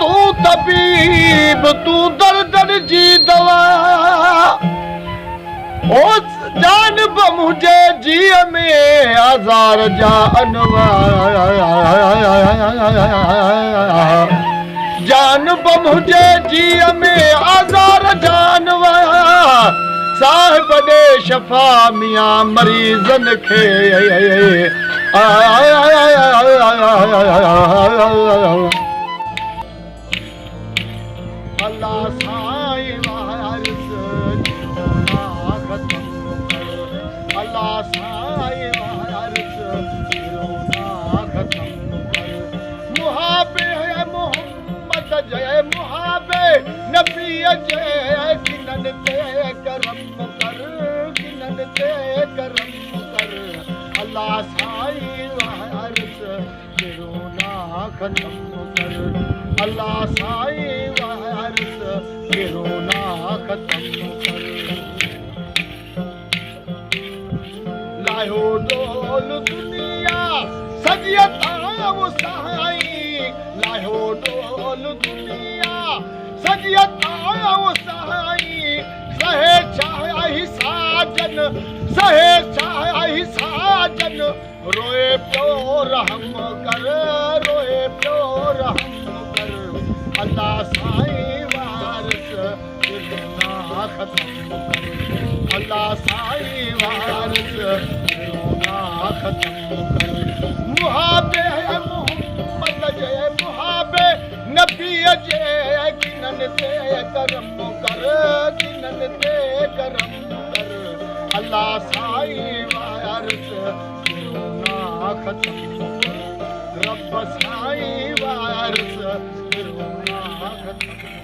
तू तबीब तू दर्द जी दवा ओ जानब मुझे जी में आज़ार जा अनवा जानब मुझे जी में आज़ार जानवा साहिब दे शफा मियां मरीज़न खे अल्लाह साईं वारिस अल्लाह साईं वारिस मुहाबे है मोहम्मद जय मुहाबे नबी जय किनन ते करम कर किनन ते करम कर अल्लाह साईं वारिस रोना खत्म कर अल्लाह साईं वारिस रोना खत्म कर लायो डोल दुनिया सजियता वो साईं लायो डोल दुनिया सजियता वो साईं सहे चाही साजन सहे चाही साजन रोए प्यो रहम कर रोए प्यो रहम कर अल्लाह साईं वारिस रोना खत्म कर अल्लाह साईं वारिस रोना खत्म कर मुहाबे है मोहम्मद जय मुहाबे नबी जय किनन ते करम कर किनन ते करम कर अल्लाह साईं वारिस रोना खत्म कर रब साईं वारिस रोना खत्म